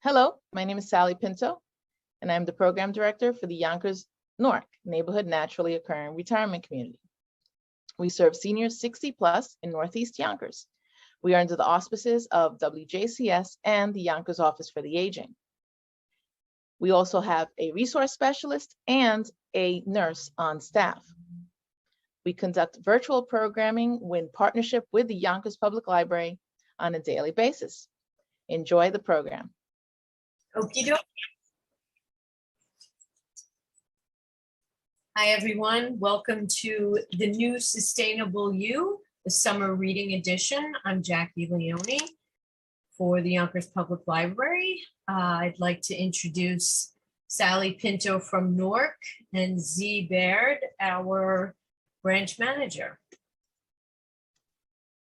Hello, my name is Sally Pinto, and I'm the Program Director for the Yonkers Newark Neighborhood Naturally Occurring Retirement Community. We serve seniors 60 plus in Northeast Yonkers. We are under the auspices of WJCS and the Yonkers Office for the Aging. We also have a resource specialist and a nurse on staff. We conduct virtual programming in partnership with the Yonkers Public Library on a daily basis. Enjoy the program. Okie dokie. Hi, everyone. Welcome to the new Sustainable You, the summer reading edition. I'm Jackie Leone for the Yonkers Public Library. I'd like to introduce Sally Pinto from Newark and Z Baird, our branch manager.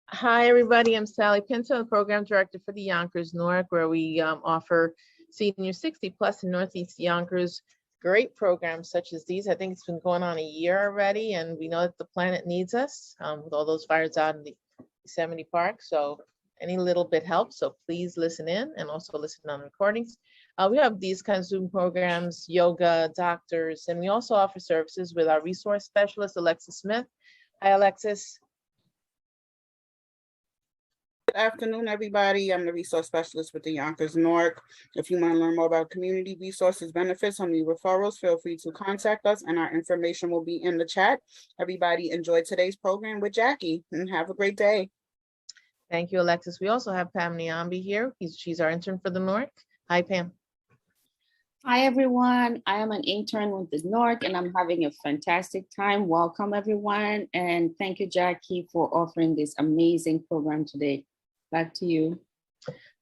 Hi, everybody. I'm Sally Pinto, the Program Director for the Yonkers Newark, where we offer senior 60 plus in Northeast Yonkers great programs such as these. I think it's been going on a year already, and we know that the planet needs us with all those fires out in the Yosemite Park. So any little bit helps. So please listen in and also listen on recordings. We have these kinds of Zoom programs, yoga, doctors, and we also offer services with our resource specialist, Alexis Smith. Hi, Alexis. Good afternoon, everybody. I'm the resource specialist with the Yonkers Newark. If you want to learn more about community resources, benefits, or new referrals, feel free to contact us, and our information will be in the chat. Everybody enjoy today's program with Jackie, and have a great day. Thank you, Alexis. We also have Pam Niambi here. She's our intern for the Newark. Hi, Pam. Hi, everyone. I am an intern with the Newark, and I'm having a fantastic time. Welcome, everyone. And thank you, Jackie, for offering this amazing program today. Back to you.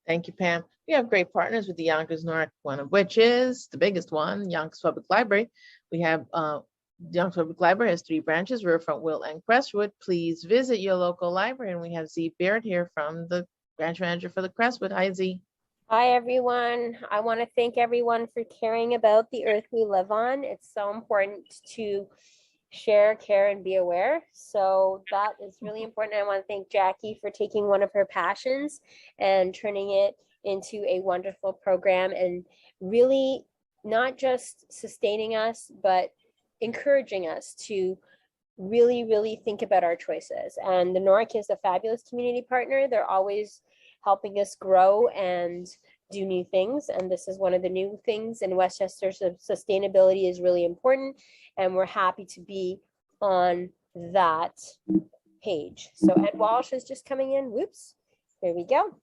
Thank you, Pam. We have great partners with the Yonkers Newark, one of which is the biggest one, Yonkers Public Library. We have the Yonkers Public Library has 3 branches, Riverfront, Will, and Crestwood. Please visit your local library. And we have Z Baird here from the branch manager for the Crestwood. Hi, Z. Hi, everyone. I want to thank everyone for caring about the earth we live on. It's so important to share, care, and be aware. So that is really important. I want to thank Jackie for taking one of her passions and turning it into a wonderful program, and really not just sustaining us, but encouraging us to really think about our choices. And the Newark is a fabulous community partner. They're always helping us grow and do new things. And this is one of the new things in Westchester. So sustainability is really important, and we're happy to be on that page. So Ed Walsh is just coming in. Whoops, there we go.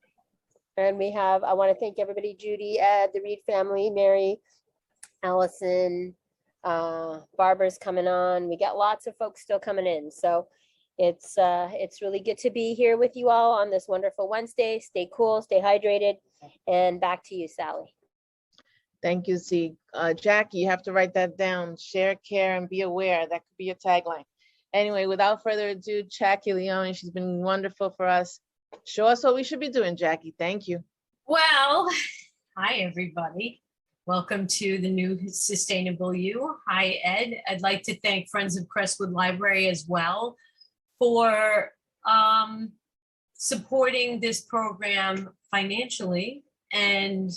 And we have, I want to thank everybody, Judy, Ed, the Reed family, Mary, Allison, Barbara's coming on. We got lots of folks still coming in. So it's really good to be here with you all on this wonderful Wednesday. Stay cool, stay hydrated, and back to you, Sally. Thank you, Z. Jackie, you have to write that down. Share, care, and be aware. That could be your tagline. Anyway, without further ado, Jackie Leone, she's been wonderful for us. Show us what we should be doing, Jackie. Thank you. Well, hi, everybody. Welcome to the new Sustainable You. Hi, Ed. I'd like to thank Friends of Crestwood Library as well for supporting this program financially and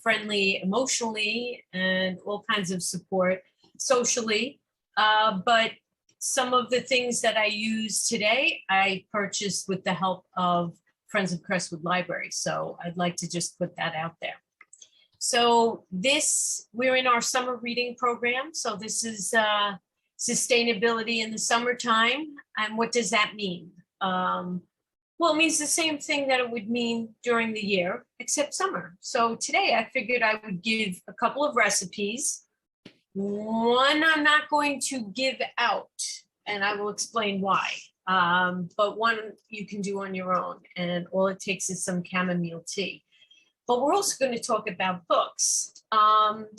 friendly emotionally, and all kinds of support socially. But some of the things that I use today, I purchased with the help of Friends of Crestwood Library. So I'd like to just put that out there. So we're in our summer reading program. So this is sustainability in the summertime. And what does that mean? Well, it means the same thing that it would mean during the year, except summer. So today I figured I would give a couple of recipes. One I'm not going to give out, and I will explain why. But one you can do on your own, and all it takes is some chamomile tea. But we're also going to talk about books. But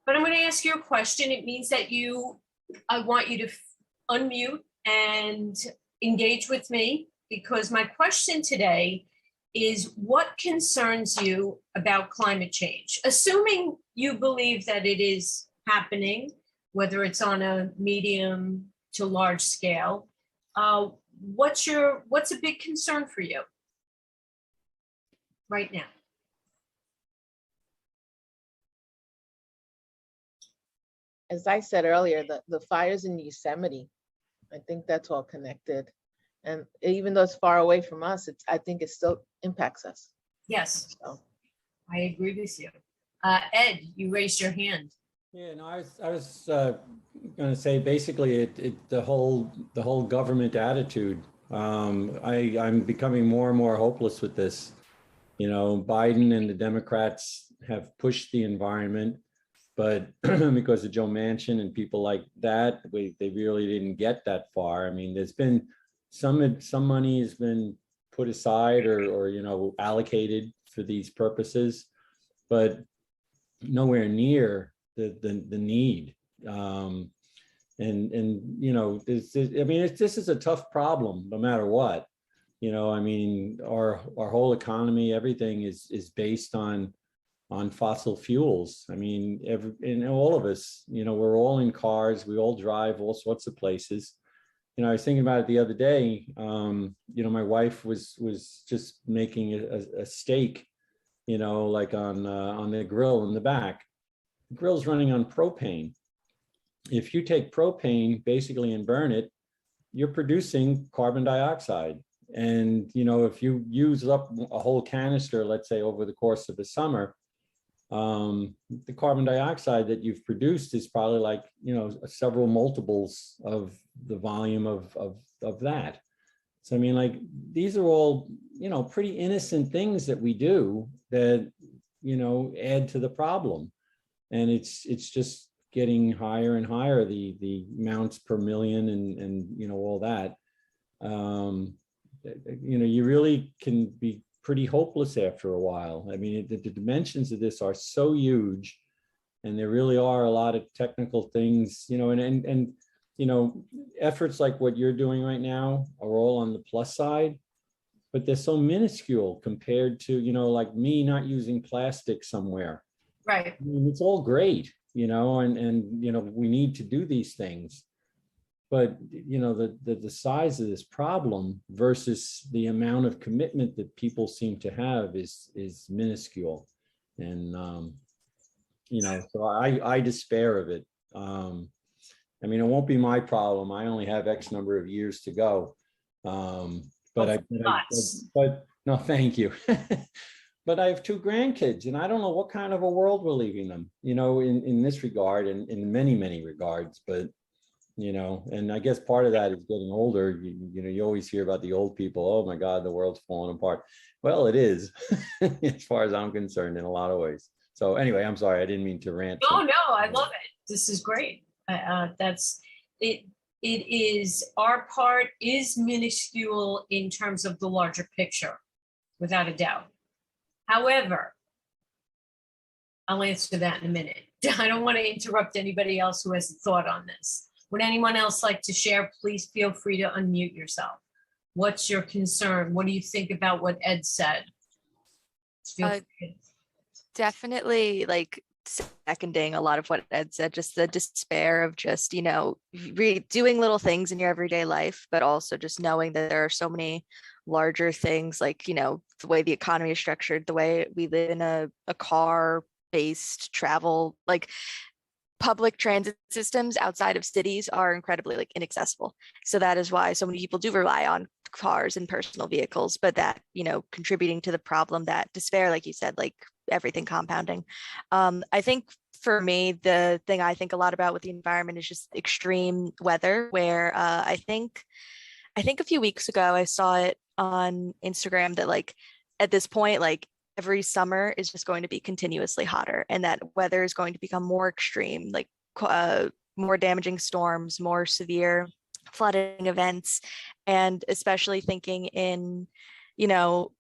I'm going to ask you a question. It means that I want you to unmute and engage with me, because my question today is, what concerns you about climate change? Assuming you believe that it is happening, whether it's on a medium to large scale. What's a big concern for you right now? As I said earlier, the fires in Yosemite, I think that's all connected. And even though it's far away from us, I think it still impacts us. Yes, So, I agree with you. Ed, you raised your hand. Yeah, no, I was going to say basically the whole government attitude. I'm becoming more and more hopeless with this. You know, Biden and the Democrats have pushed the environment, but because of Joe Manchin and people like that, they really didn't get that far. I mean, there's been some money has been put aside or you know allocated for these purposes, but nowhere near the need. And you know, this is a tough problem no matter what. You know, I mean, our whole economy, everything is based on fossil fuels. I mean, and all of us, you know, we're all in cars, we all drive all sorts of places. You know, I was thinking about it the other day. You know, my wife was just making a steak, you know, like on the grill in the back. The grill's running on propane. If you take propane basically and burn it, you're producing carbon dioxide. And, you know, if you use up a whole canister, let's say over the course of the summer, the carbon dioxide that you've produced is probably like, you know, several multiples of the volume of that. So, I mean, like, these are all, you know, pretty innocent things that we do that, you know, add to the problem. And it's just getting higher and higher, the amounts per million and you know, all that. You know, you really can be pretty hopeless after a while. I mean, the dimensions of this are so huge, and there really are a lot of technical things, you know, and you know, efforts like what you're doing right now are all on the plus side, but they're so minuscule compared to, you know, like me not using plastic somewhere. Right. I mean, it's all great, you know, and you know, we need to do these things. But, you know, the size of this problem versus the amount of commitment that people seem to have is minuscule. And, you know, so I despair of it. I mean, it won't be my problem. I only have X number of years to go. But no, thank you. But I have 2 grandkids, and I don't know what kind of a world we're leaving them, you know, in this regard and in many, many regards. But you know, and I guess part of that is getting older. You know, you always hear about the old people. Oh my God, the world's falling apart. Well, it is, as far as I'm concerned, in a lot of ways. So anyway, I'm sorry, I didn't mean to rant. No, I love it. This is great. That's it. It is, our part is minuscule in terms of the larger picture, without a doubt. However, I'll answer that in a minute. I don't want to interrupt anybody else who has a thought on this. Would anyone else like to share? Please feel free to unmute yourself. What's your concern? What do you think about what Ed said? Definitely like seconding a lot of what Ed said, just the despair of just, you know, doing little things in your everyday life, but also just knowing that there are so many larger things, like, you know, the way the economy is structured, the way we live in a car-based travel, like public transit systems outside of cities are incredibly like inaccessible. So that is why so many people do rely on cars and personal vehicles, but that, you know, contributing to the problem, that despair, like you said, like everything compounding. I think for me, the thing I think a lot about with the environment is just extreme weather, where I think a few weeks ago, I saw it on Instagram that like at this point, like every summer is just going to be continuously hotter, and that weather is going to become more extreme, like more damaging storms, more severe flooding events. And especially thinking in, you know,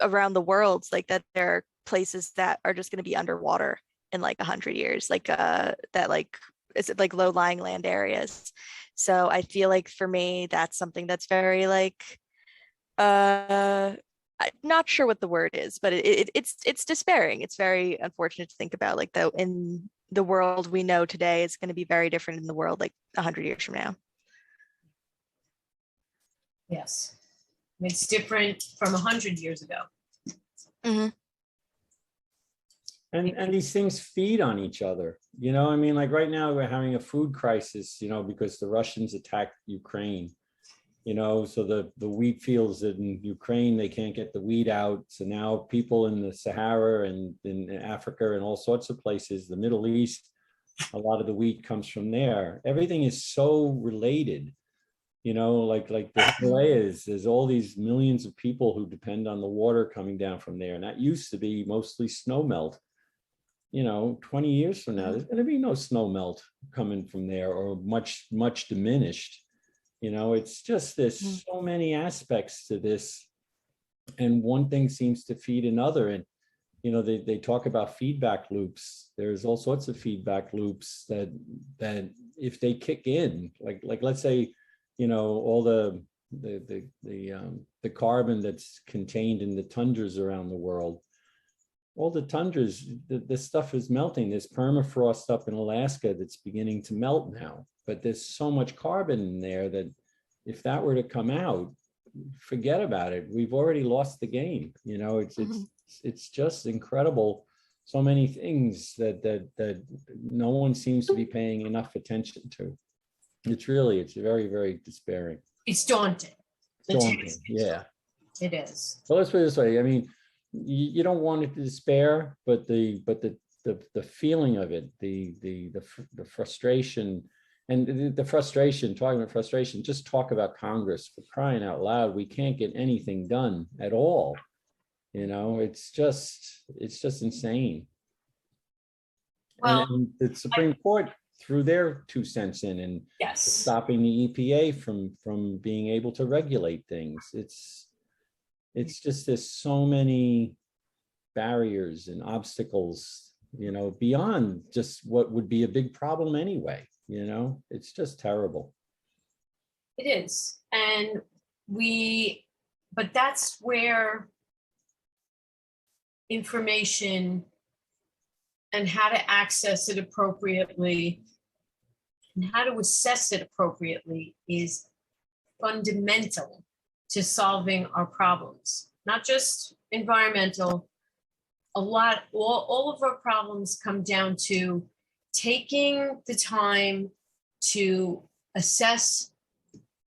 around the world, like that there are places that are just going to be underwater in like 100 years, like that, like, is it like low-lying land areas. So I feel like for me, that's something that's very like, I'm not sure what the word is, but it's despairing. It's very unfortunate to think about, like, though in the world we know today is going to be very different in the world like 100 years from now. Yes. It's different from 100 years ago. And these things feed on each other. You know, I mean, like right now we're having a food crisis, you know, because the Russians attacked Ukraine. You know, so the wheat fields in Ukraine, they can't get the wheat out. So now people in the Sahara and in Africa and all sorts of places, the Middle East, a lot of the wheat comes from there. Everything is so related, you know, like the Himalayas, there's all these millions of people who depend on the water coming down from there. And that used to be mostly snow melt. You know, 20 years from now, there's going to be no snow melt coming from there, or much diminished. You know, it's just there's so many aspects to this, and one thing seems to feed another. And, you know, they talk about feedback loops. There's all sorts of feedback loops that if they kick in, like let's say, you know, all the carbon that's contained in the tundras around the world, all the tundras, this stuff is melting. There's permafrost up in Alaska that's beginning to melt now. But there's so much carbon in there that if that were to come out, forget about it. We've already lost the game. You know, it's just incredible. So many things that no one seems to be paying enough attention to. It's very, very despairing. It's daunting. Yeah. It is. Well, let's put it this way. I mean, you don't want it to despair, but the feeling of it, the frustration. And the frustration, talking about frustration, just talk about Congress, for crying out loud. We can't get anything done at all. You know, it's just insane. Well, and the Supreme Court threw their 2 cents in and yes, stopping the EPA from being able to regulate things. It's just there's so many barriers and obstacles, you know, beyond just what would be a big problem anyway. You know, it's just terrible. it is. And but that's where information and how to access it appropriately and how to assess it appropriately is fundamental to solving our problems, not just environmental. All of our problems come down to taking the time to assess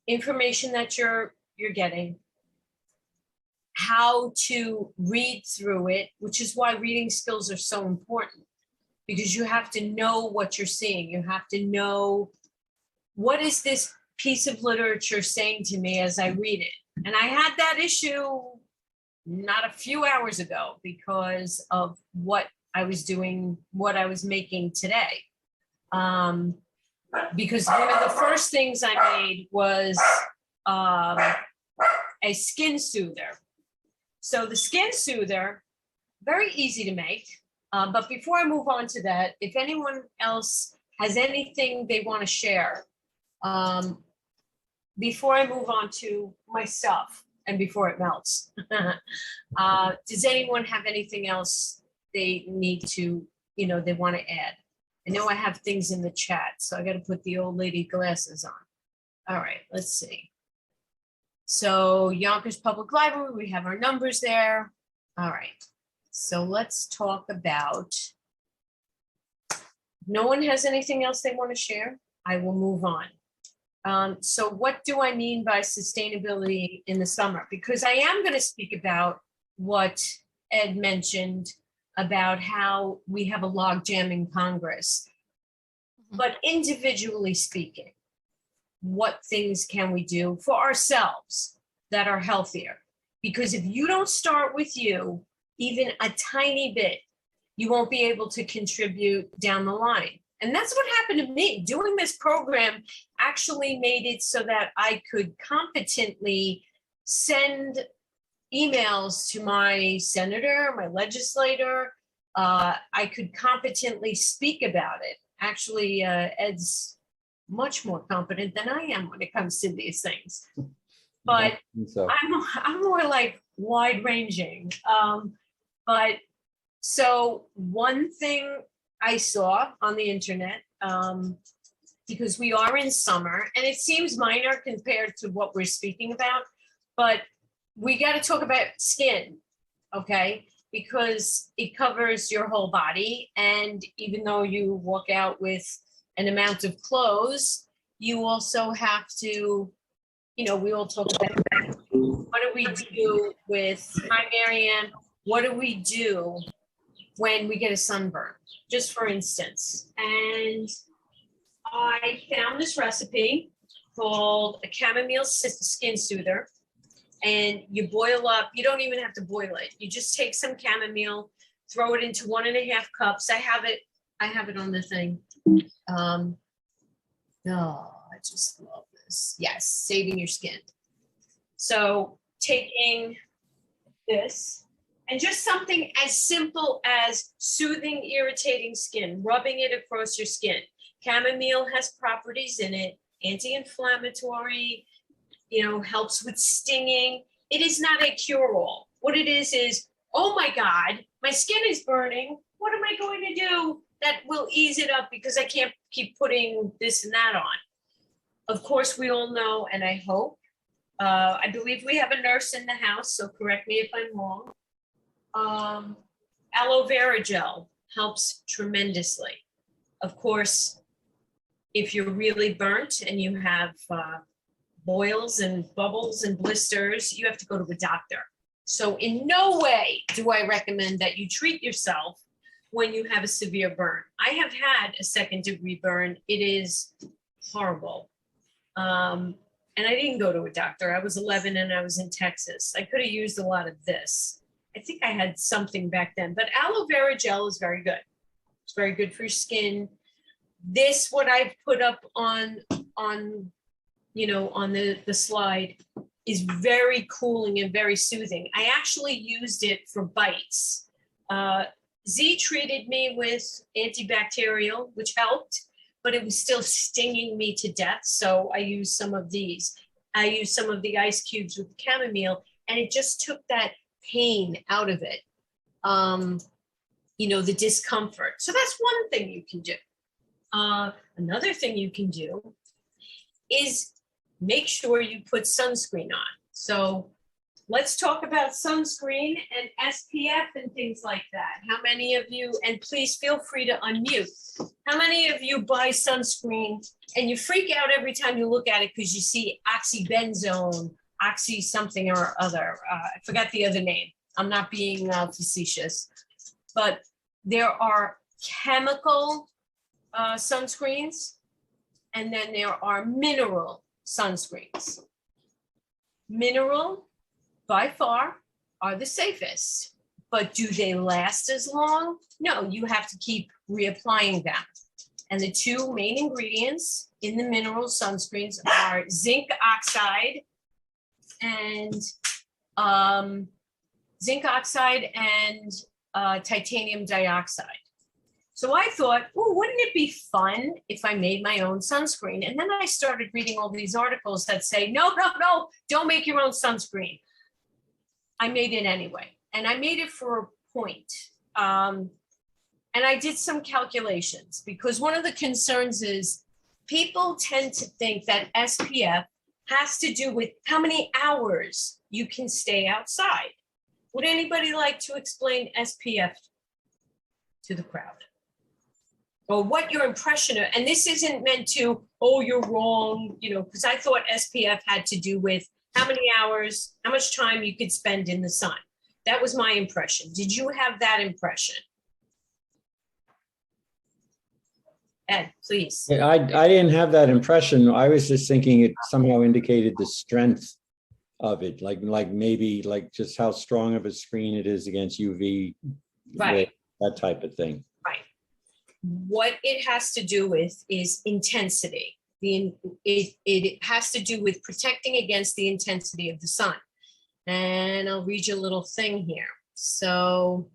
information that you're getting, how to read through it, which is why reading skills are so important, because you have to know what you're seeing. You have to know, what is this piece of literature saying to me as I read it? And I had that issue not a few hours ago because of what I was doing, what I was making today. Because one of the first things I made was a skin soother. So the skin soother, very easy to make. But before I move on to that, if anyone else has anything they want to share, before I move on to my stuff and before it melts, does anyone have anything else they need to, you know, they want to add? I know I have things in the chat, so I got to put the old lady glasses on. All right, let's see. So Yonkers Public Library, we have our numbers there. All right, so let's talk about, no one has anything else they want to share? I will move on. So what do I mean by sustainability in the summer? Because I am going to speak about what Ed mentioned about how we have a logjam in Congress. But individually speaking, what things can we do for ourselves that are healthier? Because if you don't start with you, even a tiny bit, you won't be able to contribute down the line. And that's what happened to me. Doing this program actually made it so that I could competently send emails to my senator, my legislator. I could competently speak about it. Actually, Ed's much more competent than I am when it comes to these things. But So I'm more like, wide ranging. But so one thing I saw on the internet, because we are in summer and it seems minor compared to what we're speaking about, but we got to talk about skin, okay? Because it covers your whole body. And even though you walk out with an amount of clothes, you also have to, we all talk about that. What do we do with, hi Marianne, what do we do when we get a sunburn, just for instance? And I found this recipe called a chamomile skin soother. And you boil up, you don't even have to boil it. You just take some chamomile, throw it into 1.5 cups. I have it on the thing. Oh, I just love this. Yes, saving your skin. So taking this and just something as simple as soothing irritating skin, rubbing it across your skin. Chamomile has properties in it, anti-inflammatory, helps with stinging. It is not a cure-all. What it is, oh my God, my skin is burning. What am I going to do that will ease it up because I can't keep putting this and that on? Of course, we all know, and I hope, I believe we have a nurse in the house, so correct me if I'm wrong. Aloe Vera Gel helps tremendously. Of course, if you're really burnt and you have boils and bubbles and blisters, you have to go to a doctor. So in no way do I recommend that you treat yourself when you have a severe burn. I have had a 2nd-degree burn. It is horrible. And I didn't go to a doctor. I was 11 and I was in Texas. I could have used a lot of this. I think I had something back then, but aloe vera gel is very good. It's very good for your skin. This, what I've put up on the slide, is very cooling and very soothing. I actually used it for bites. Z treated me with antibacterial, which helped, but it was still stinging me to death. So I used some of these. I used some of the ice cubes with chamomile, and it just took that pain out of it. The discomfort. So that's one thing you can do. Another thing you can do is make sure you put sunscreen on. So let's talk about sunscreen and SPF and things like that. How many of you, and please feel free to unmute, how many of you buy sunscreen and you freak out every time you look at it because you see oxybenzone, oxy something or other? I forgot the other name. I'm not being facetious, but there are chemical sunscreens, and then there are mineral sunscreens. Mineral, by far, are the safest, but do they last as long? No, you have to keep reapplying them. And the two main ingredients in the mineral sunscreens are zinc oxide and titanium dioxide. So I thought, oh, wouldn't it be fun if I made my own sunscreen? And then I started reading all these articles that say, no, don't make your own sunscreen. I made it anyway. And I made it for a point. And I did some calculations, because one of the concerns is people tend to think that SPF has to do with how many hours you can stay outside. Would anybody like to explain SPF to the crowd? Or what your impression of, and this isn't meant to, oh, you're wrong, because I thought SPF had to do with how many hours, how much time you could spend in the sun. That was my impression. Did you have that impression? Ed, please. I didn't have that impression. I was just thinking it somehow indicated the strength of it, like maybe just how strong of a screen it is against UV, right? That type of thing. Right. What it has to do with is intensity. It has to do with protecting against the intensity of the sun. And I'll read you a little thing here. So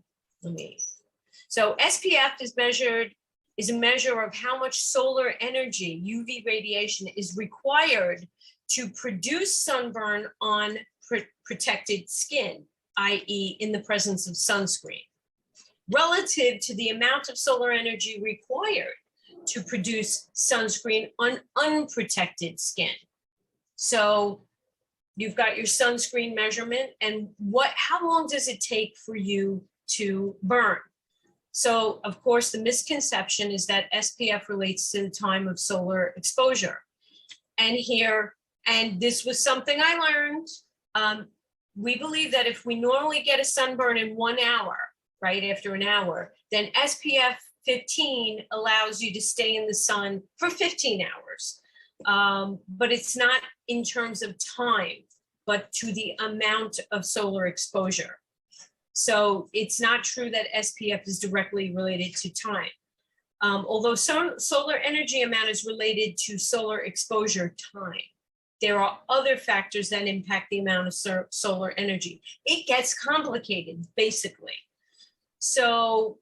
SPF is a measure of how much solar energy, UV radiation, is required to produce sunburn on unprotected skin, i.e. in the presence of sunscreen, relative to the amount of solar energy required to produce sunscreen on unprotected skin. So you've got your sunscreen measurement, and how long does it take for you to burn? So of course, the misconception is that SPF relates to the time of solar exposure. And this was something I learned. We believe that if we normally get a sunburn in 1 hour, right after an hour, then SPF 15 allows you to stay in the sun for 15 hours. But it's not in terms of time, but to the amount of solar exposure. So it's not true that SPF is directly related to time. Although solar energy amount is related to solar exposure time, there are other factors that impact the amount of solar energy. It gets complicated, basically. So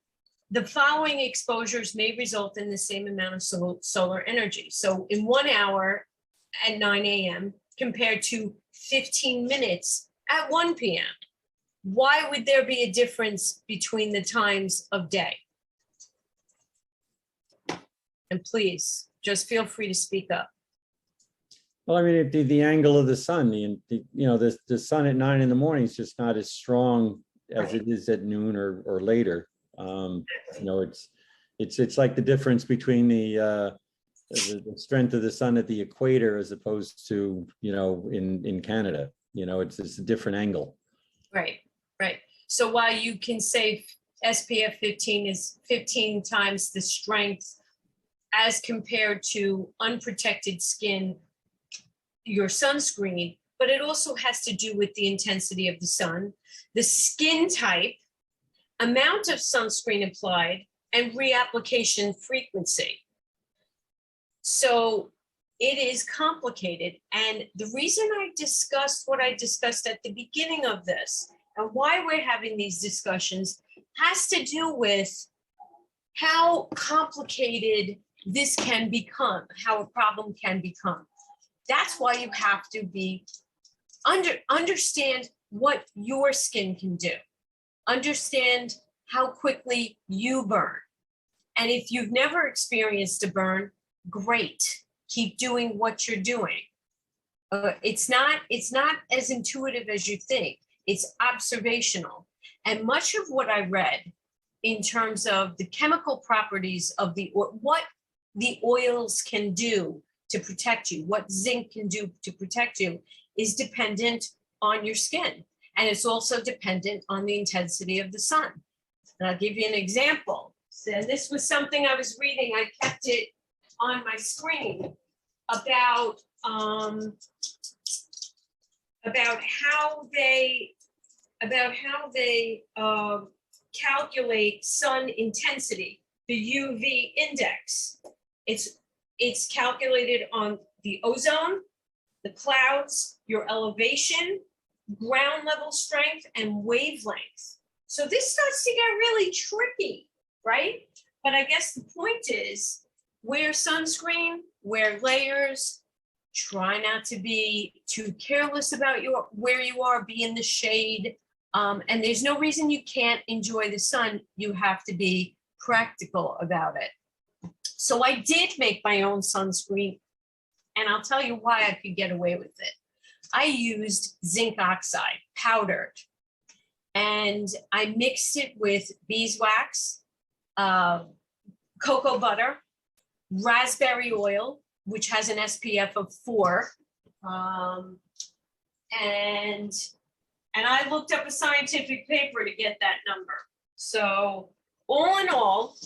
the following exposures may result in the same amount of solar energy. So in 1 hour at 9 a.m. compared to 15 minutes at 1 p.m. Why would there be a difference between the times of day? And please, just feel free to speak up. Well, I mean, the angle of the sun, the sun at 9 in the morning is just not as strong as it is at noon or later. It's like the difference between the strength of the sun at the equator as opposed to, in Canada. It's a different angle. Right. So while you can say SPF 15 is 15 times the strength as compared to unprotected skin, your sunscreen, but it also has to do with the intensity of the sun, the skin type, amount of sunscreen applied, and reapplication frequency. So it is complicated. And the reason I discussed what I discussed at the beginning of this and why we're having these discussions has to do with how complicated this can become, how a problem can become. That's why you have to understand what your skin can do. Understand how quickly you burn. And if you've never experienced a burn, great. Keep doing what you're doing. It's not as intuitive as you think. It's observational. And much of what I read in terms of the chemical properties of what the oils can do to protect you, what zinc can do to protect you, is dependent on your skin. And it's also dependent on the intensity of the sun. And I'll give you an example. So this was something I was reading. I kept it on my screen about how they calculate sun intensity, the UV index. It's calculated on the ozone, the clouds, your elevation, ground level strength, and wavelength. So this starts to get really tricky, right? But I guess the point is, wear sunscreen, wear layers, try not to be too careless about where you are, be in the shade. And there's no reason you can't enjoy the sun. You have to be practical about it. So I did make my own sunscreen, and I'll tell you why I could get away with it. I used zinc oxide powdered, and I mixed it with beeswax, cocoa butter, raspberry oil, which has an SPF of 4. And I looked up a scientific paper to get that number. So all in all,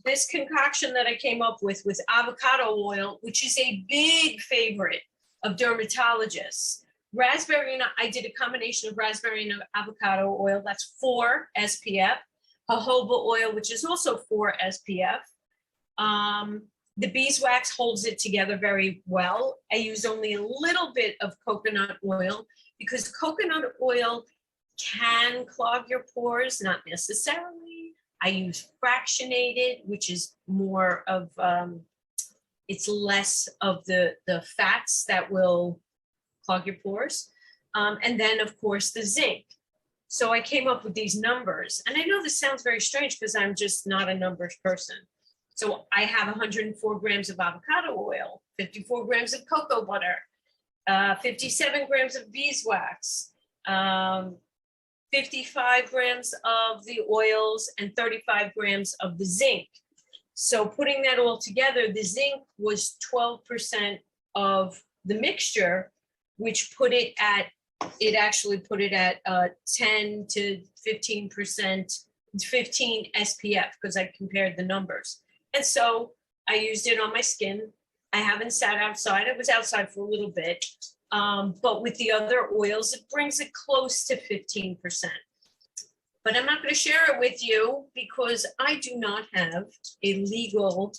this concoction that I came up with avocado oil, which is a big favorite of dermatologists. I did a combination of raspberry and avocado oil, that's 4 SPF. Jojoba oil, which is also 4 SPF. The beeswax holds it together very well. I use only a little bit of coconut oil because coconut oil can clog your pores, not necessarily. I use fractionated, which is more of, it's less of the fats that will clog your pores. And then, of course, the zinc. So I came up with these numbers. And I know this sounds very strange because I'm just not a numbers person. So I have 104 grams of avocado oil, 54 grams of cocoa butter, 57 grams of beeswax, 55 grams of the oils, and 35 grams of the zinc. So putting that all together, the zinc was 12% of the mixture, which put it at, it actually put it at 10 to 15%, 15 SPF, because I compared the numbers. And so I used it on my skin. I haven't sat outside. I was outside for a little bit. But with the other oils, it brings it close to 15%. But I'm not going to share it with you because I do not have a legal,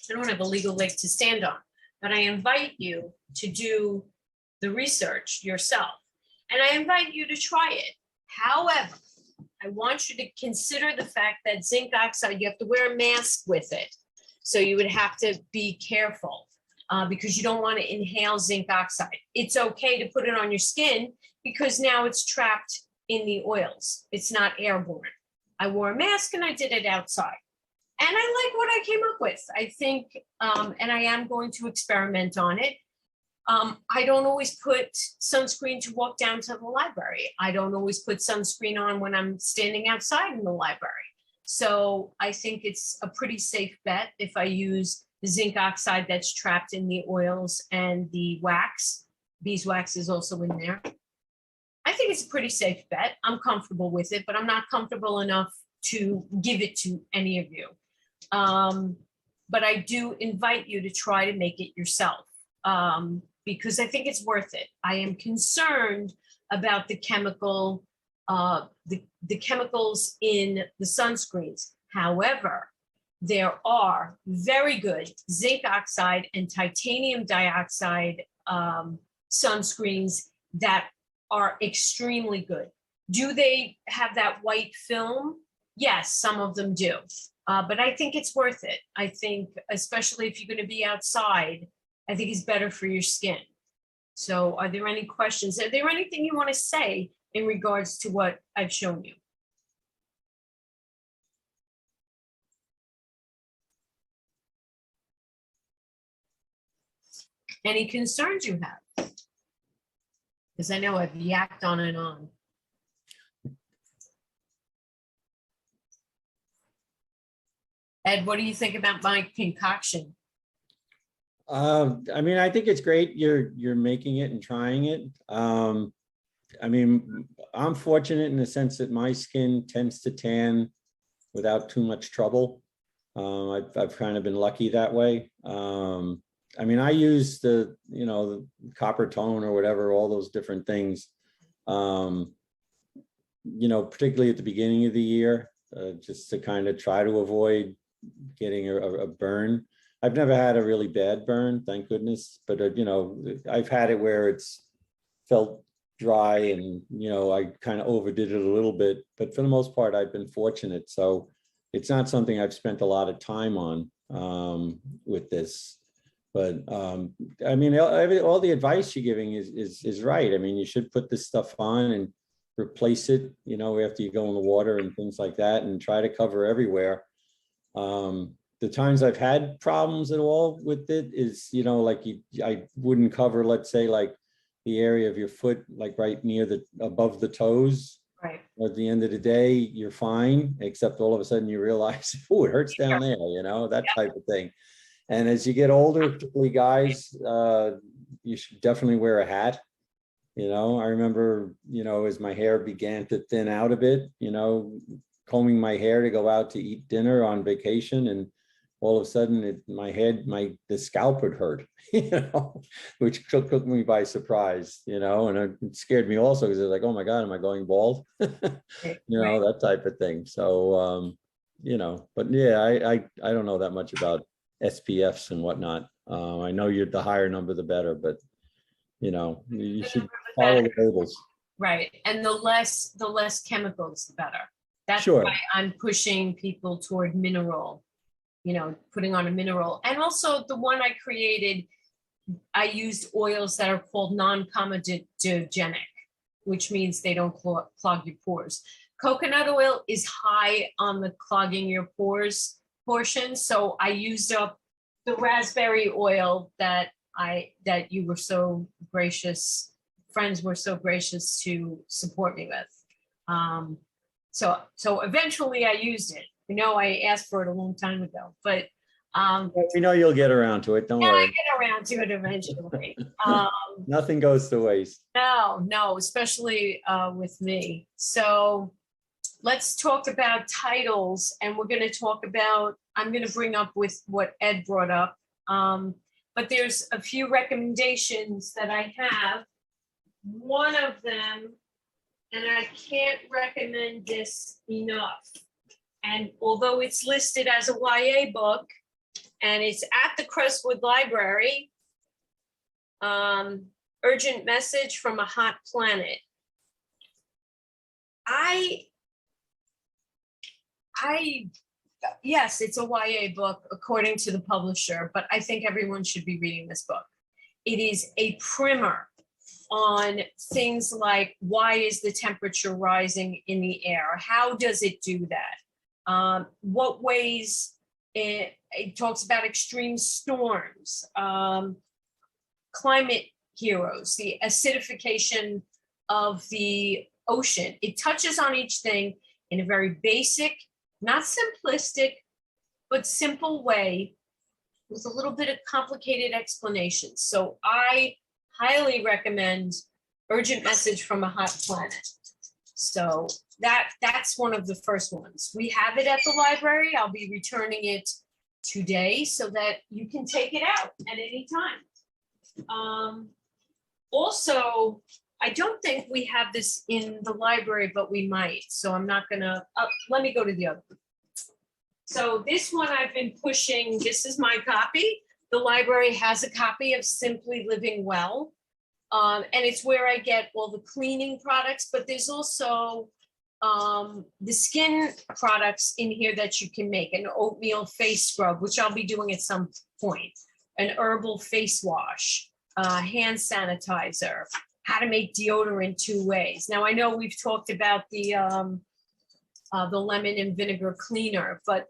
I don't have a legal leg to stand on. But I invite you to do the research yourself. And I invite you to try it. However, I want you to consider the fact that zinc oxide, you have to wear a mask with it. So you would have to be careful because you don't want to inhale zinc oxide. It's okay to put it on your skin because now it's trapped in the oils. It's not airborne. I wore a mask and I did it outside. And I like what I came up with. I think, and I am going to experiment on it. I don't always put sunscreen to walk down to the library. I don't always put sunscreen on when I'm standing outside in the library. So I think it's a pretty safe bet if I use the zinc oxide that's trapped in the oils and the wax. Beeswax is also in there. I think it's a pretty safe bet. I'm comfortable with it, but I'm not comfortable enough to give it to any of you. But I do invite you to try to make it yourself. Because I think it's worth it. I am concerned about the chemical, the chemicals in the sunscreens. However, there are very good zinc oxide and titanium dioxide sunscreens that are extremely good. Do they have that white film? Yes, some of them do. But I think it's worth it. I think, especially if you're going to be outside, I think it's better for your skin. So are there any questions? Are there anything you want to say in regards to what I've shown you? Any concerns you have? Because I know I've yacked on and on. Ed, what do you think about my concoction? I mean, I think it's great you're making it and trying it. I mean, I'm fortunate in the sense that my skin tends to tan without too much trouble. I've kind of been lucky that way. I mean, I use the copper tone or whatever, all those different things, particularly at the beginning of the year, just to kind of try to avoid getting a burn. I've never had a really bad burn, thank goodness, but I've had it where it's felt dry and I kind of overdid it a little bit, but for the most part I've been fortunate. So it's not something I've spent a lot of time on with this, but I mean, all the advice you're giving is right. I mean, you should put this stuff on and replace it, after you go in the water and things like that, and try to cover everywhere. The times I've had problems at all with it is, I wouldn't cover, let's say, like the area of your foot, like right near above the toes. Right. At the end of the day, you're fine, except all of a sudden you realize, oh, it hurts down there, that type of thing. And as you get older, particularly guys, you should definitely wear a hat. I remember, as my hair began to thin out a bit, combing my hair to go out to eat dinner on vacation, and all of a sudden the scalp would hurt, which took me by surprise, and it scared me also because it's like, oh my God, am I going bald? That type of thing. So, but yeah, I don't know that much about SPFs and whatnot. I know the higher number, the better, but you should follow the labels. Right. And the less chemicals, the better. That's sure. Why I'm pushing people toward mineral, putting on a mineral. And also the one I created, I used oils that are called non-comedogenic, which means they don't clog your pores. Coconut oil is high on the clogging your pores portion, so I used up the raspberry oil that you were so gracious, friends were so gracious to support me with. So eventually I used it. You know, I asked for it a long time ago, but We know you'll get around to it. Don't I worry. get around to it eventually. Nothing goes to waste. No, especially with me. So let's talk about titles, and we're going to talk about, I'm going to bring up with what Ed brought up. But there's a few recommendations that I have. One of them, and I can't recommend this enough, and although it's listed as a YA book, and it's at the Crestwood Library, Urgent Message from a Hot Planet. Yes, it's a YA book according to the publisher, but I think everyone should be reading this book. It is a primer on things like, why is the temperature rising in the air? How does it do that? What ways it talks about extreme storms, climate heroes, the acidification of the ocean. It touches on each thing in a very basic, not simplistic, but simple way with a little bit of complicated explanations. So I highly recommend Urgent Message from a Hot Planet. So that's one of the first ones. We have it at the library. I'll be returning it today so that you can take it out at any time. Also, I don't think we have this in the library, but we might. So I'm not gonna, let me go to the other one. So this one I've been pushing, this is my copy. The library has a copy of Simply Living Well. And it's where I get all the cleaning products, but there's also the skin products in here that you can make, an oatmeal face scrub, which I'll be doing at some point, an herbal face wash, hand sanitizer, how to make deodorant 2 ways. Now I know we've talked about the lemon and vinegar cleaner, but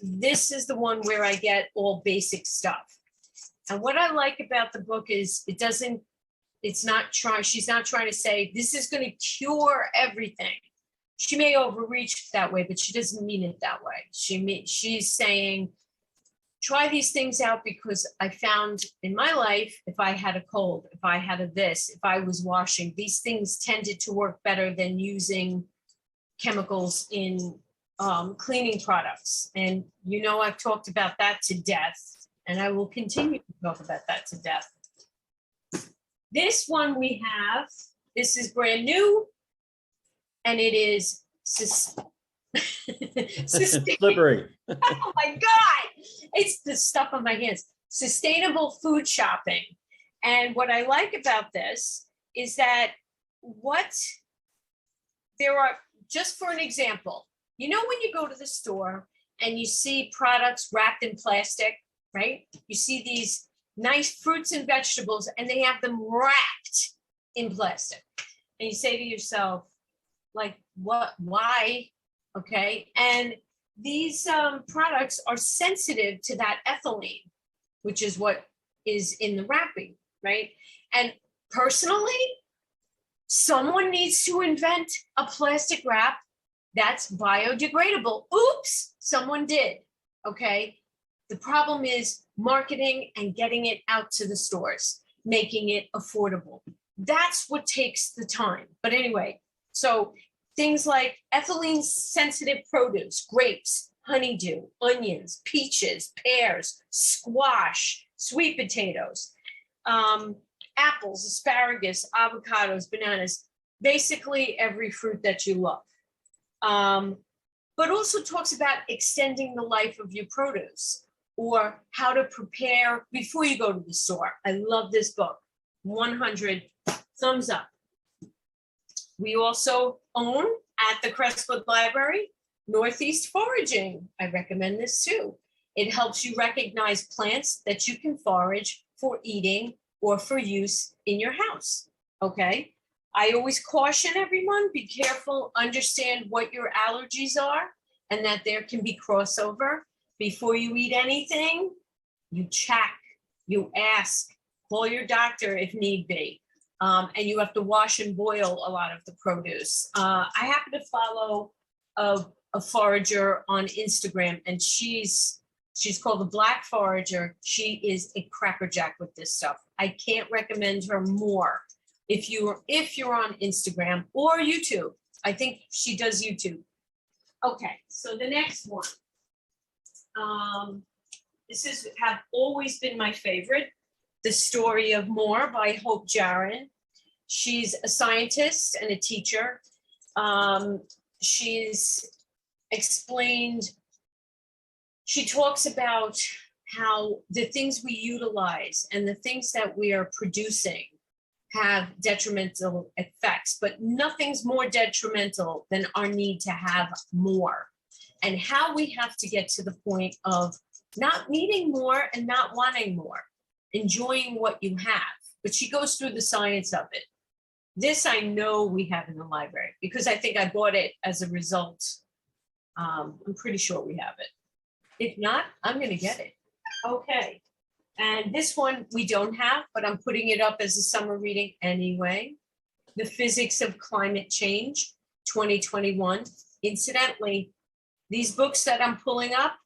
this is the one where I get all basic stuff. And what I like about the book is she's not trying to say this is going to cure everything. She may overreach that way, but she doesn't mean it that way. She's saying, try these things out because I found in my life, if I had a cold, if I had if I was washing, these things tended to work better than using chemicals in cleaning products. And you know, I've talked about that to death, and I will continue to talk about that to death. This one we have, this is brand new, and it is Slippery. Oh my God, it's the stuff on my hands. Sustainable food shopping. And what I like about this is that there are, just for an example, you know, when you go to the store and you see products wrapped in plastic, right? You see these nice fruits and vegetables and they have them wrapped in plastic. And you say to yourself, like, what, why? Okay. And these products are sensitive to that ethylene, which is what is in the wrapping, right? And personally, someone needs to invent a plastic wrap that's biodegradable. Oops, someone did, okay? The problem is marketing and getting it out to the stores, making it affordable. That's what takes the time. But anyway, so things like ethylene sensitive produce, grapes, honeydew, onions, peaches, pears, squash, sweet potatoes, apples, asparagus, avocados, bananas, basically every fruit that you love. But also talks about extending the life of your produce or how to prepare before you go to the store. I love this book, 100 thumbs up. We also own at the Crestwood Library, Northeast Foraging. I recommend this too. It helps you recognize plants that you can forage for eating or for use in your house, okay? I always caution everyone, be careful, understand what your allergies are and that there can be crossover. Before you eat anything, you check, you ask, call your doctor if need be. And you have to wash and boil a lot of the produce. I happen to follow a forager on Instagram, and she's called the Black Forager. She is a crackerjack with this stuff. I can't recommend her more. If you're on Instagram or YouTube, I think she does YouTube. Okay, so the next one. This have always been my favorite. The Story of More by Hope Jaron. She's a scientist and a teacher. She's explained, she talks about how the things we utilize and the things that we are producing have detrimental effects, but nothing's more detrimental than our need to have more, and how we have to get to the point of not needing more and not wanting more, enjoying what you have. But she goes through the science of it. This I know we have in the library because I think I bought it as a result. I'm pretty sure we have it. If not, I'm gonna get it. Okay. And this one we don't have, but I'm putting it up as a summer reading anyway. The Physics of Climate Change, 2021. Incidentally, these books that I'm pulling up,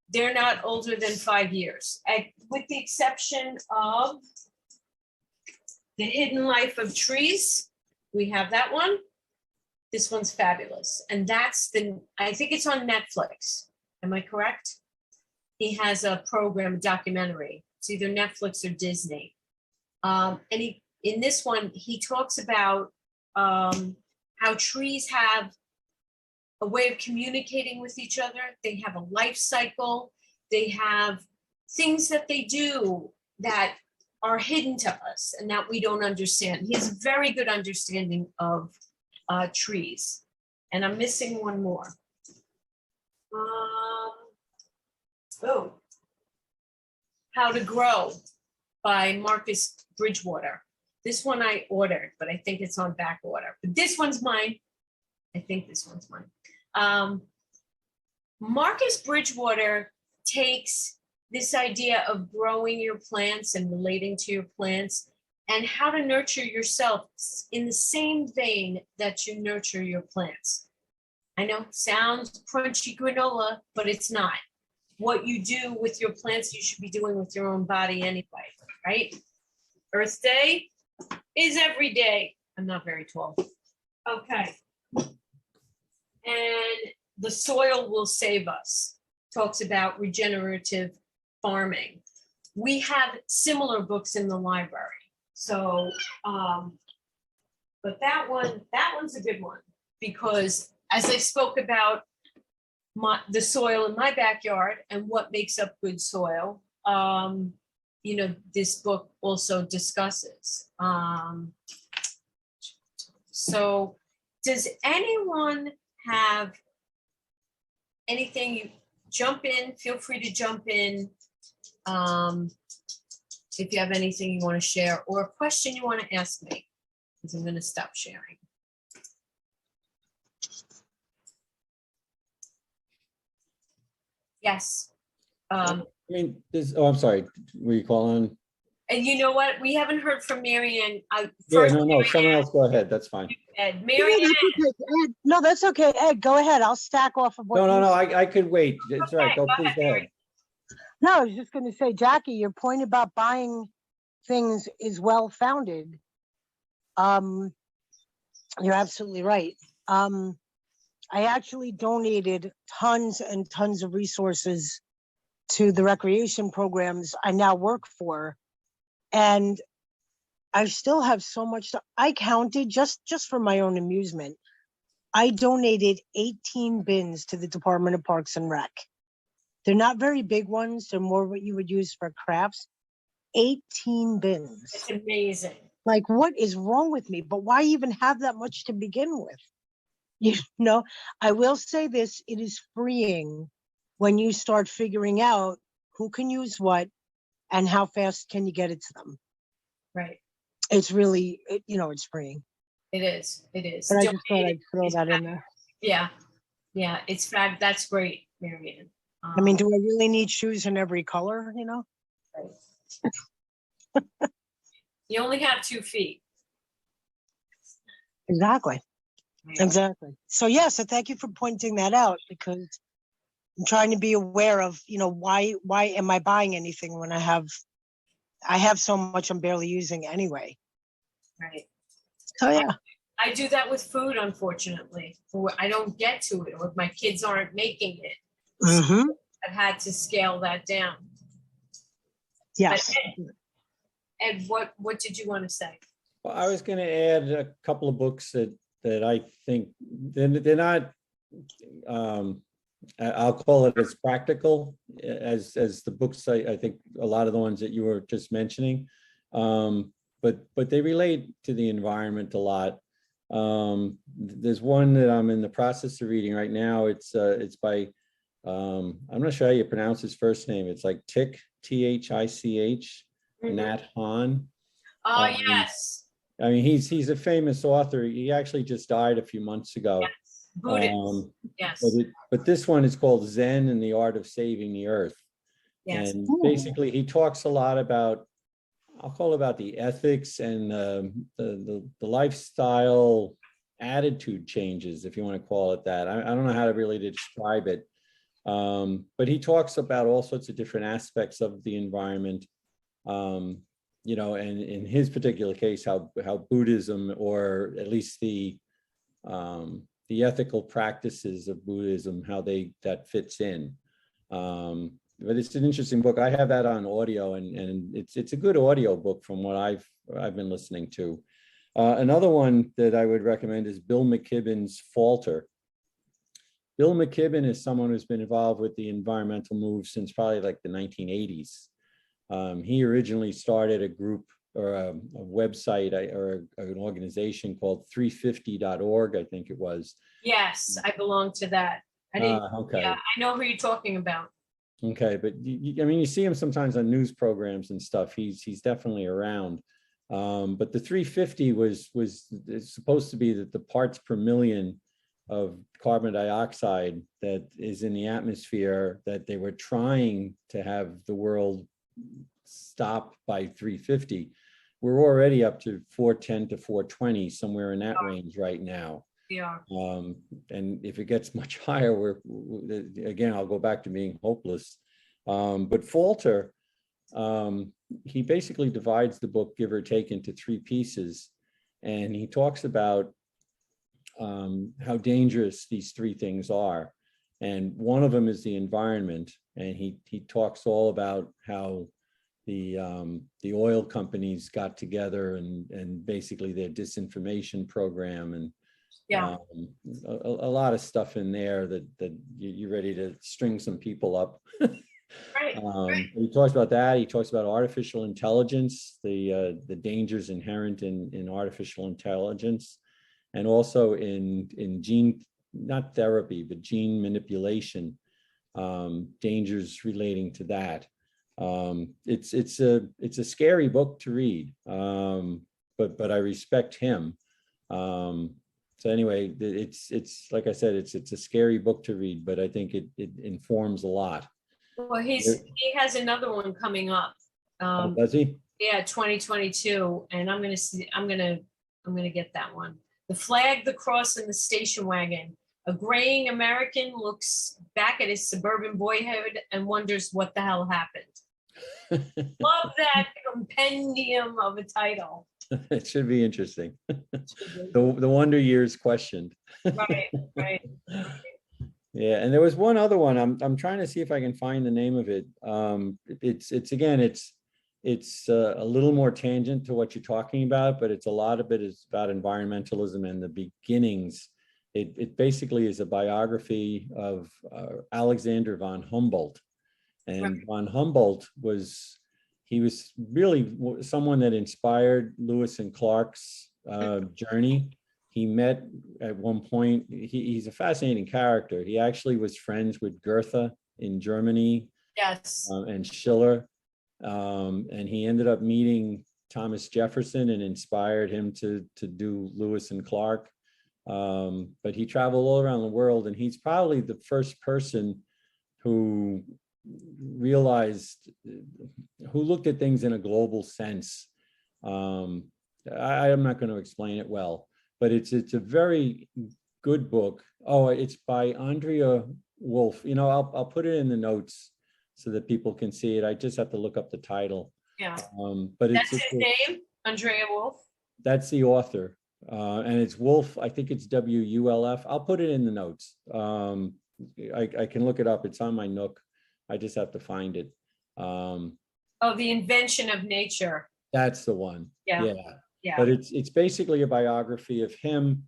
they're not older than 5 years, with the exception of The Hidden Life of Trees. We have that one. This one's fabulous. And that's I think it's on Netflix. Am I correct? He has a program, a documentary. It's either Netflix or Disney. And in this one, he talks about how trees have a way of communicating with each other. They have a life cycle. They have things that they do that are hidden to us and that we don't understand. He has a very good understanding of trees. And I'm missing one more. How to Grow by Marcus Bridgewater. This one I ordered, but I think it's on back order. But this one's mine. I think this one's mine. Marcus Bridgewater takes this idea of growing your plants and relating to your plants and how to nurture yourself in the same vein that you nurture your plants. I know it sounds crunchy granola, but it's not. What you do with your plants, you should be doing with your own body anyway, right? Earth Day is every day. I'm not very tall. Okay. And The Soil Will Save Us talks about regenerative farming. We have similar books in the library. So, but that one's a good one because as I spoke about the soil in my backyard and what makes up good soil, this book also discusses. So does anyone have anything? You jump in, feel free to jump in. If you have anything you want to share or a question you want to ask me, because I'm going to stop sharing. Yes. I'm sorry. Were you calling? And you know what? We haven't heard from Marianne. No. Someone else go ahead. That's fine. Ed. Marianne. Ed, no, that's okay. Ed, go ahead. I'll stack off of what No. I could wait. It's Okay, right. Go go please go ahead. No, I was just going to say, Jackie, your point about buying things is well founded. You're absolutely right. I actually donated tons and tons of resources to the recreation programs I now work for. And I still have so much. I counted just for my own amusement. I donated 18 bins to the Department of Parks and Rec. They're not very big ones. They're more what you would use for crafts. 18 bins. It's amazing. Like, what is wrong with me? But why even have that much to begin with? You know, I will say this, it is freeing when you start figuring out who can use what and how fast can you get it to them. Right. It's really, it's freeing. It is. It is. But I just thought Donating I'd throw is that in there. Yeah. Yeah. It's fab. That's great, Marianne. I mean, do I really need shoes in every color, You only have 2 feet. Exactly. Yeah. Exactly. So so thank you for pointing that out, because I'm trying to be aware of, why am I buying anything when I have so much I'm barely using anyway. Right. So yeah. I do that with food, unfortunately. I don't get to it, or if my kids aren't making it. Mm-hmm. So I've had to scale that down. Yes. Ed, what did you want to say? Well, I was going to add a couple of books that I think they're not. I'll call it as practical as the books. I think a lot of the ones that you were just mentioning, but they relate to the environment a lot. There's one that I'm in the process of reading right now. It's by I'm not sure how you pronounce his first name. It's like Thich, Thich, Nat Hanh. Oh, yes. I mean, he's a famous author. He actually just died a few months ago. Yes. Buddhist. Yes. But this one is called Zen and the Art of Saving the Earth. Yes. And basically he talks a lot about, I'll call it about the ethics and the lifestyle attitude changes, if you want to call it that. I don't know how to really describe it. But he talks about all sorts of different aspects of the environment. And in his particular case, how Buddhism, or at least the ethical practices of Buddhism, how that fits in. But it's an interesting book. I have that on audio, and it's a good audio book from what I've been listening to. Another one that I would recommend is Bill McKibben's Falter. Bill McKibben is someone who's been involved with the environmental move since probably like the 1980s. He originally started a group or a website or an organization called 350.org, I think it was. Yes, I belong to that. Okay. Yeah, I know who you're talking about. Okay, but I mean, you see him sometimes on news programs and stuff. He's definitely around. But the 350 was supposed to be that the parts per million of carbon dioxide that is in the atmosphere, that they were trying to have the world stop by 350. We're already up to 410 to 420, somewhere in that range right now. Yeah. And if it gets much higher, again, I'll go back to being hopeless. But Falter, he basically divides the book, give or take, into 3 pieces. And he talks about how dangerous these 3 things are. And one of them is the environment. And he talks all about how the oil companies got together and basically their disinformation program, and a lot of stuff in there that you're ready to string some people up. Right. He talks about that. He talks about artificial intelligence, the dangers inherent in artificial intelligence, and also in gene, not therapy, but gene manipulation, dangers relating to that. It's a scary book to read, but I respect him. So anyway, it's like I said, it's a scary book to read, but I think it informs a lot. Well, he has another one coming up. Does he? Yeah, 2022, and I'm gonna get that one. The Flag, the Cross, and the Station Wagon. A graying American looks back at his suburban boyhood and wonders what the hell happened. Love that compendium of a title. It should be interesting. The wonder years questioned. Right. Yeah, and there was one other one. I'm trying to see if I can find the name of it. It's a little more tangent to what you're talking about, but a lot of it is about environmentalism and the beginnings. It basically is a biography of Alexander von Humboldt. And von Humboldt was really someone that inspired Lewis and Clark's journey. He met at one point, he's a fascinating character. He actually was friends with Goethe in Germany, Yes. and Schiller. And he ended up meeting Thomas Jefferson and inspired him to do Lewis and Clark. But he traveled all around the world, and he's probably the first person who realized, who looked at things in a global sense. I am not going to explain it well, but it's a very good book. Oh, it's by Andrea Wolf. You know, I'll put it in the notes so that people can see it. I just have to look up the title. Yeah. But That's his name, Andrea Wolf. That's the author, and it's Wolf. I think it's WULF. I'll put it in the notes. I can look it up. It's on my Nook. I just have to find it. Oh, The Invention of Nature. That's the one. Yeah. Yeah. But it's basically a biography of him.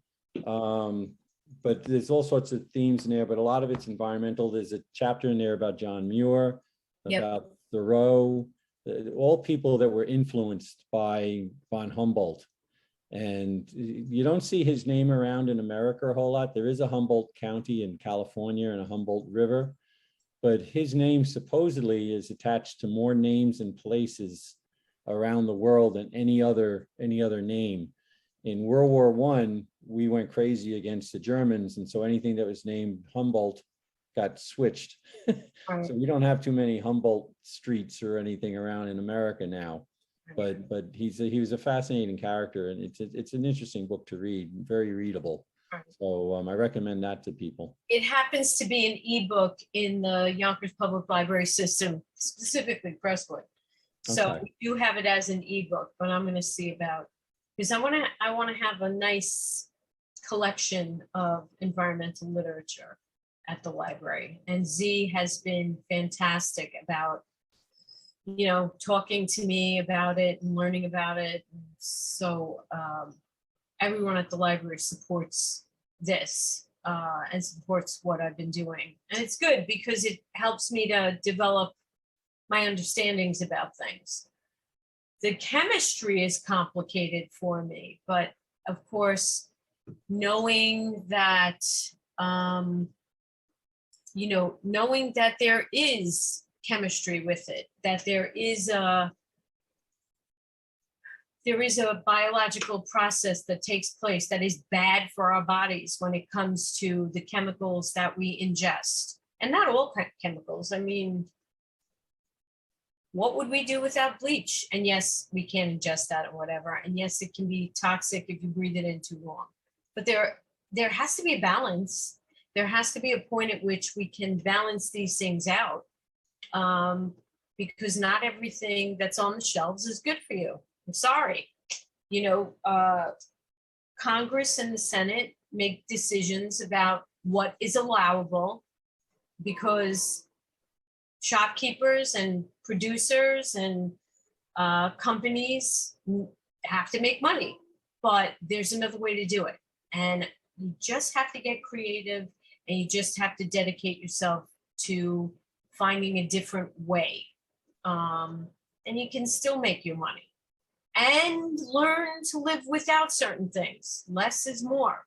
But there's all sorts of themes in there, but a lot of it's environmental. There's a chapter in there about John Muir, about Thoreau, all people that were influenced by von Humboldt. And you don't see his name around in America a whole lot. There is a Humboldt County in California and a Humboldt River, but his name supposedly is attached to more names and places around the world than any other name. In World War I, we went crazy against the Germans, and so anything that was named Humboldt got switched. Right. So we don't have too many Humboldt streets or anything around in America now. But he was a fascinating character, and it's an interesting book to read, very readable. Right. So I recommend that to people. It happens to be an ebook in the Yonkers Public Library system, specifically Crestwood. So Okay. we do have it as an ebook, but I'm going to see about, because I want to have a nice collection of environmental literature at the library. And Z has been fantastic about, you know, talking to me about it and learning about it. So everyone at the library supports this and supports what I've been doing. And it's good because it helps me to develop my understandings about things. The chemistry is complicated for me, but of course, knowing that, knowing that there is chemistry with it, that there is a biological process that takes place that is bad for our bodies when it comes to the chemicals that we ingest. And not all chemicals. I mean, what would we do without bleach? And yes, we can ingest that or whatever. And yes, it can be toxic if you breathe it in too long. But there has to be a balance. There has to be a point at which we can balance these things out, because not everything that's on the shelves is good for you. I'm sorry. Congress and the Senate make decisions about what is allowable because shopkeepers and producers and companies have to make money, but there's another way to do it. And you just have to get creative, and you just have to dedicate yourself to finding a different way. And you can still make your money and learn to live without certain things. Less is more.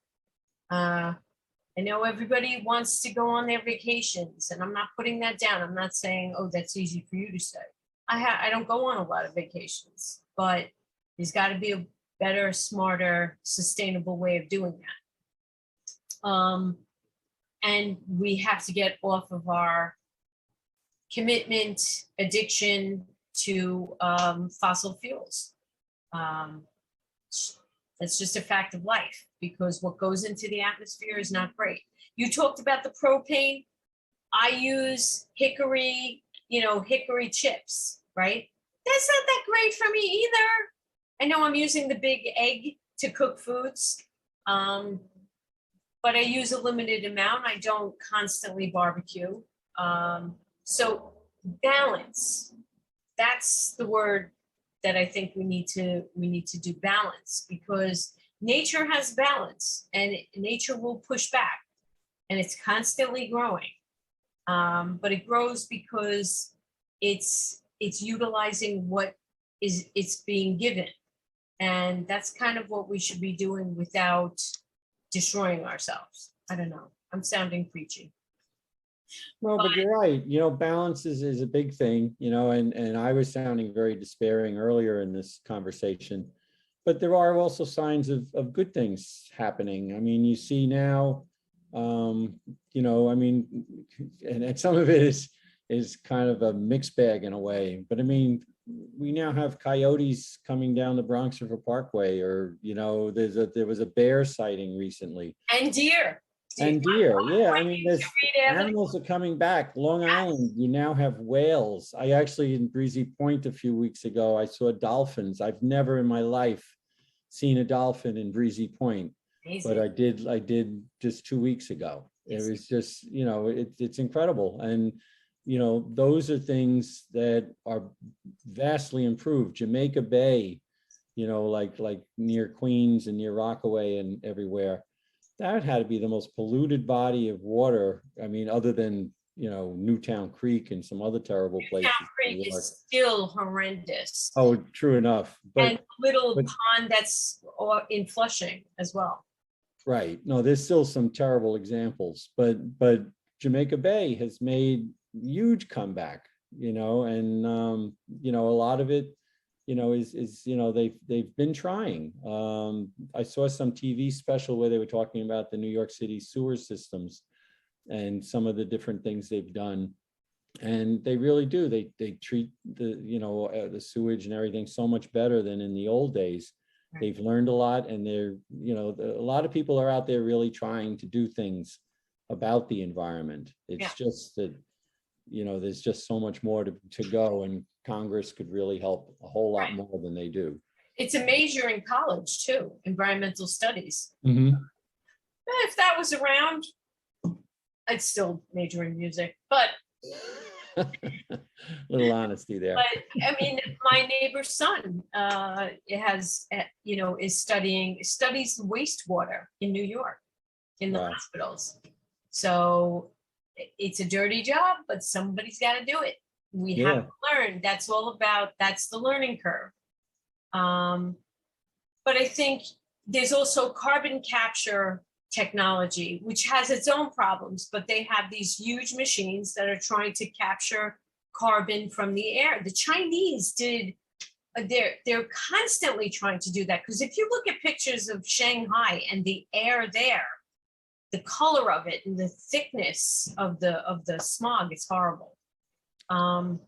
I know everybody wants to go on their vacations, and I'm not putting that down. I'm not saying, oh, that's easy for you to say. I don't go on a lot of vacations, but there's got to be a better, smarter, sustainable way of doing that. And we have to get off of our commitment, addiction to fossil fuels. That's just a fact of life, because what goes into the atmosphere is not great. You talked about the propane. I use hickory chips, right? That's not that great for me either. I know I'm using the big egg to cook foods, but I use a limited amount. I don't constantly barbecue. So balance, that's the word that I think we need to do, balance, because nature has balance and nature will push back, and it's constantly growing. But it grows because it's utilizing what it's being given. And that's kind of what we should be doing without destroying ourselves. I don't know. I'm sounding preachy. Well, but you're right. Balance is a big thing, and I was sounding very despairing earlier in this conversation, but there are also signs of good things happening. I mean, you see now, I mean, and some of it is kind of a mixed bag in a way, but I mean, we now have coyotes coming down the Bronx River Parkway, or, there was a bear sighting recently. And deer. And deer, yeah. I mean, there's Read evidence. animals are coming back. Long Island, you now have whales. I actually, in Breezy Point a few weeks ago, I saw dolphins. I've never in my life seen a dolphin in Breezy Point, but I did just 2 weeks ago. It was just, it's incredible. And, those are things that are vastly improved. Jamaica Bay, like near Queens and near Rockaway and everywhere. That had to be the most polluted body of water. I mean, other than, Newtown Creek and some other terrible places. Newtown Creek is still horrendous. Oh, true enough. And little pond that's in Flushing as well. Right. No, there's still some terrible examples, but Jamaica Bay has made huge comeback, and, a lot of it, is they've been trying. I saw some TV special where they were talking about the New York City sewer systems and some of the different things they've done, and they really do. They treat the sewage and everything so much better than in the old days. They've learned a lot, and they're a lot of people are out there really trying to do things about the environment. It's just that there's just so much more to go, and Congress could really help a whole lot more than they do. It's a major in college too, environmental studies. Mm-hmm. If that was around, I'd still major in music, but little honesty there. But I mean, my neighbor's son studies wastewater in New York in the hospitals. So it's a dirty job, but somebody's got to do it. We have to learn. That's the learning curve. But I think there's also carbon capture technology, which has its own problems, but they have these huge machines that are trying to capture carbon from the air. The Chinese they're constantly trying to do that, because if you look at pictures of Shanghai and the air there, the color of it and the thickness of the smog, it's horrible.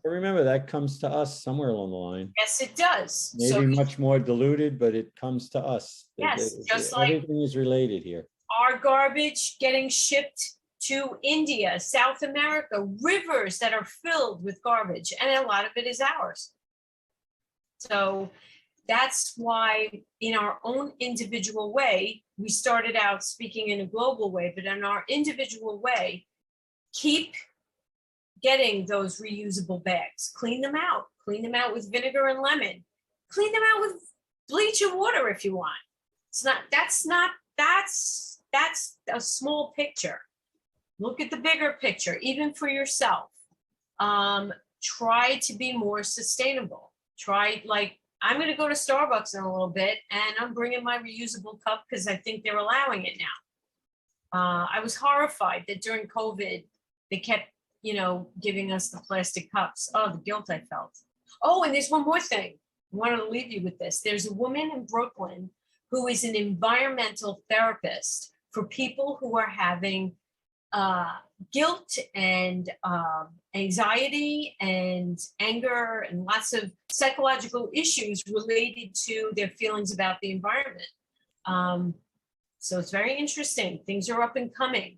Remember, that comes to us somewhere along the line. Yes, it does. Maybe much more diluted, but it comes to us. Yes, just like everything is related here. Our garbage getting shipped to India, South America, rivers that are filled with garbage, and a lot of it is ours. So that's why in our own individual way, we started out speaking in a global way, but in our individual way, keep getting those reusable bags, clean them out with vinegar and lemon, clean them out with bleach and water if you want. That's a small picture. Look at the bigger picture, even for yourself. Try to be more sustainable. I'm going to go to Starbucks in a little bit, and I'm bringing my reusable cup because I think they're allowing it now. I was horrified that during COVID, they kept, giving us the plastic cups. Oh, the guilt I felt. Oh, and there's one more thing. I wanted to leave you with this. There's a woman in Brooklyn who is an environmental therapist for people who are having guilt and anxiety and anger and lots of psychological issues related to their feelings about the environment. So it's very interesting. Things are up and coming.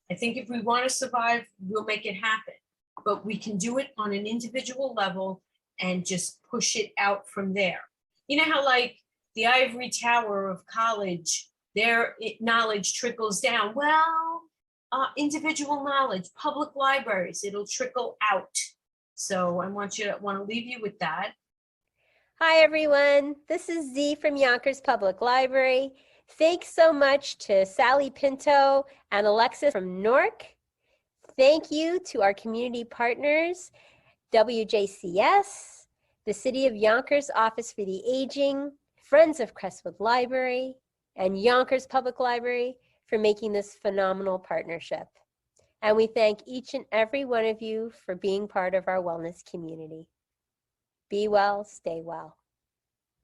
I think if we want to survive, we'll make it happen. But we can do it on an individual level and just push it out from there. You know how like the ivory tower of college, their knowledge trickles down. Well, individual knowledge, public libraries, it'll trickle out. So I want to leave you with that. Hi, everyone. This is Z from Yonkers Public Library. Thanks so much to Sally Pinto and Alexis from Newark. Thank you to our community partners, WJCS, the City of Yonkers Office for the Aging, Friends of Crestwood Library, and Yonkers Public Library for making this phenomenal partnership. And we thank each and every one of you for being part of our wellness community. Be well, stay well.